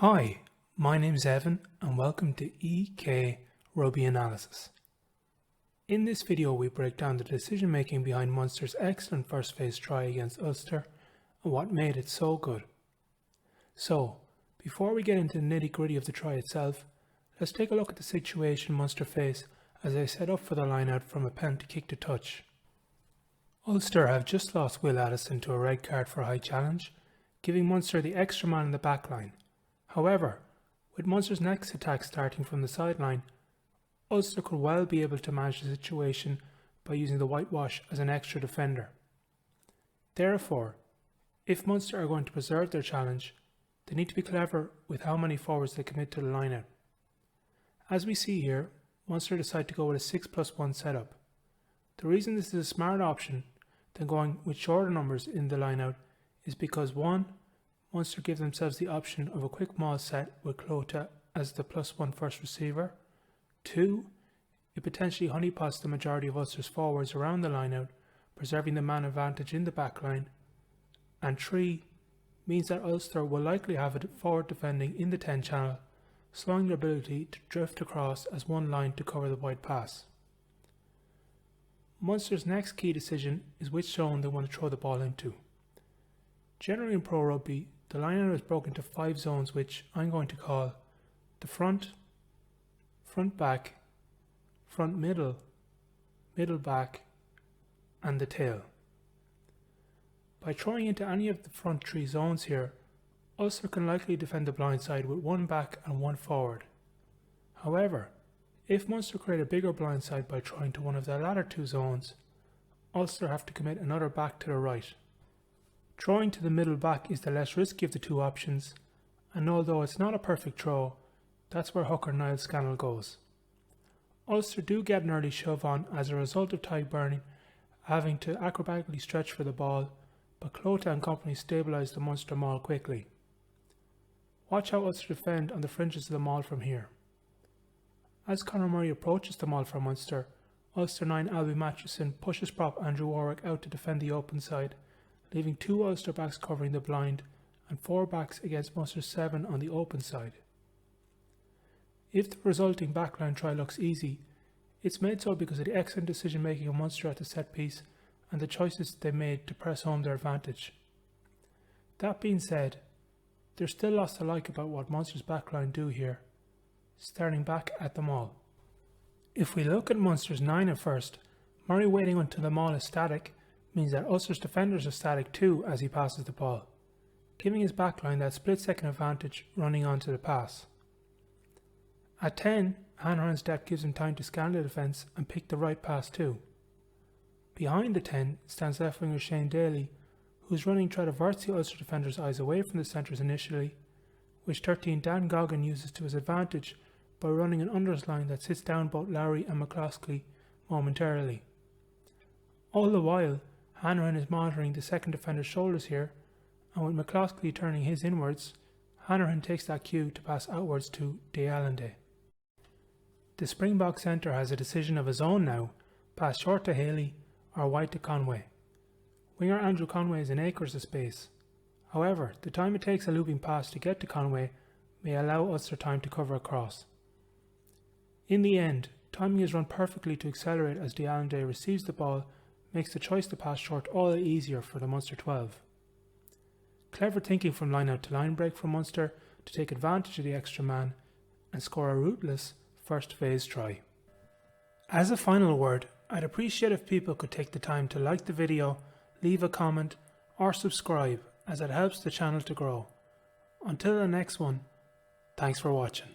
Hi, my name's Evan and welcome to EK Rugby Analysis. In this video we break down the decision making behind Munster's excellent first phase try against Ulster and what made it so good. So, before we get into the nitty gritty of the try itself, let's take a look at the situation Munster face as they set up for the line-out from a penalty kick to touch. Ulster have just lost Will Addison to a red card for a high challenge, giving Munster the extra man in the back line. However, with Munster's next attack starting from the sideline, Ulster could well be able to manage the situation by using the whitewash as an extra defender. Therefore, if Munster are going to preserve their challenge, they need to be clever with how many forwards they commit to the line-out. As we see here, Munster decide to go with a 6+1 setup. The reason this is a smart option than going with shorter numbers in the line-out is because 1. Munster give themselves the option of a quick maul set with Clota as the +1 first receiver. 2. It potentially honeypots the majority of Ulster's forwards around the line-out, preserving the man advantage in the back line. And 3. Means that Ulster will likely have a forward defending in the 10 channel, slowing their ability to drift across as one line to cover the wide pass. Munster's next key decision is which zone they want to throw the ball into. Generally in pro rugby, the line-out is broken into 5 zones which I'm going to call the front, front back, front middle, middle back and the tail. By throwing into any of the front 3 zones here, Ulster can likely defend the blind side with 1 back and 1 forward. However, if Munster create a bigger blind side by throwing to one of the latter 2 zones, Ulster have to commit another back to the right. Throwing to the middle back is the less risky of the 2 options, and although it's not a perfect throw, that's where hooker Niall Scannell goes. Ulster do get an early shove on as a result of Tadhg Beirne having to acrobatically stretch for the ball, but Clota and company stabilise the Munster maul quickly. Watch how Ulster defend on the fringes of the maul from here. As Conor Murray approaches the maul for Munster, Ulster 9 Albie Matheson pushes prop Andrew Warwick out to defend the open side, leaving 2 Ulster backs covering the blind and 4 backs against Munster's 7 on the open side. If the resulting backline try looks easy, it's made so because of the excellent decision making of Munster at the set piece and the choices they made to press home their advantage. That being said, there's still lots to like about what Munster's backline do here, starting back at the maul. If we look at Munster's 9 at first, Murray waiting until the maul is static means that Ulster's defenders are static too as he passes the ball, giving his backline that split-second advantage running onto the pass. At 10, Hanrahan's depth gives him time to scan the defence and pick the right pass too. Behind the 10 stands left winger Shane Daly, whose running try to divert the Ulster defenders' eyes away from the centres initially, which 13 Dan Goggin uses to his advantage by running an unders line that sits down both Lowry and McCloskey momentarily. All the while, Hanrahan is monitoring the second defender's shoulders here, and with McCloskey turning his inwards, Hanrahan takes that cue to pass outwards to De Allende. The Springbok centre has a decision of his own now, pass short to Haley or wide to Conway. Winger Andrew Conway is in acres of space. However, the time it takes a looping pass to get to Conway may allow Ulster time to cover across. In the end, timing is run perfectly to accelerate as De Allende receives the ball, makes the choice to pass short all the easier for the Munster 12. Clever thinking from line-out to line-break from Munster to take advantage of the extra man and score a rootless first phase try. As a final word, I'd appreciate if people could take the time to like the video, leave a comment or subscribe as it helps the channel to grow. Until the next one, thanks for watching.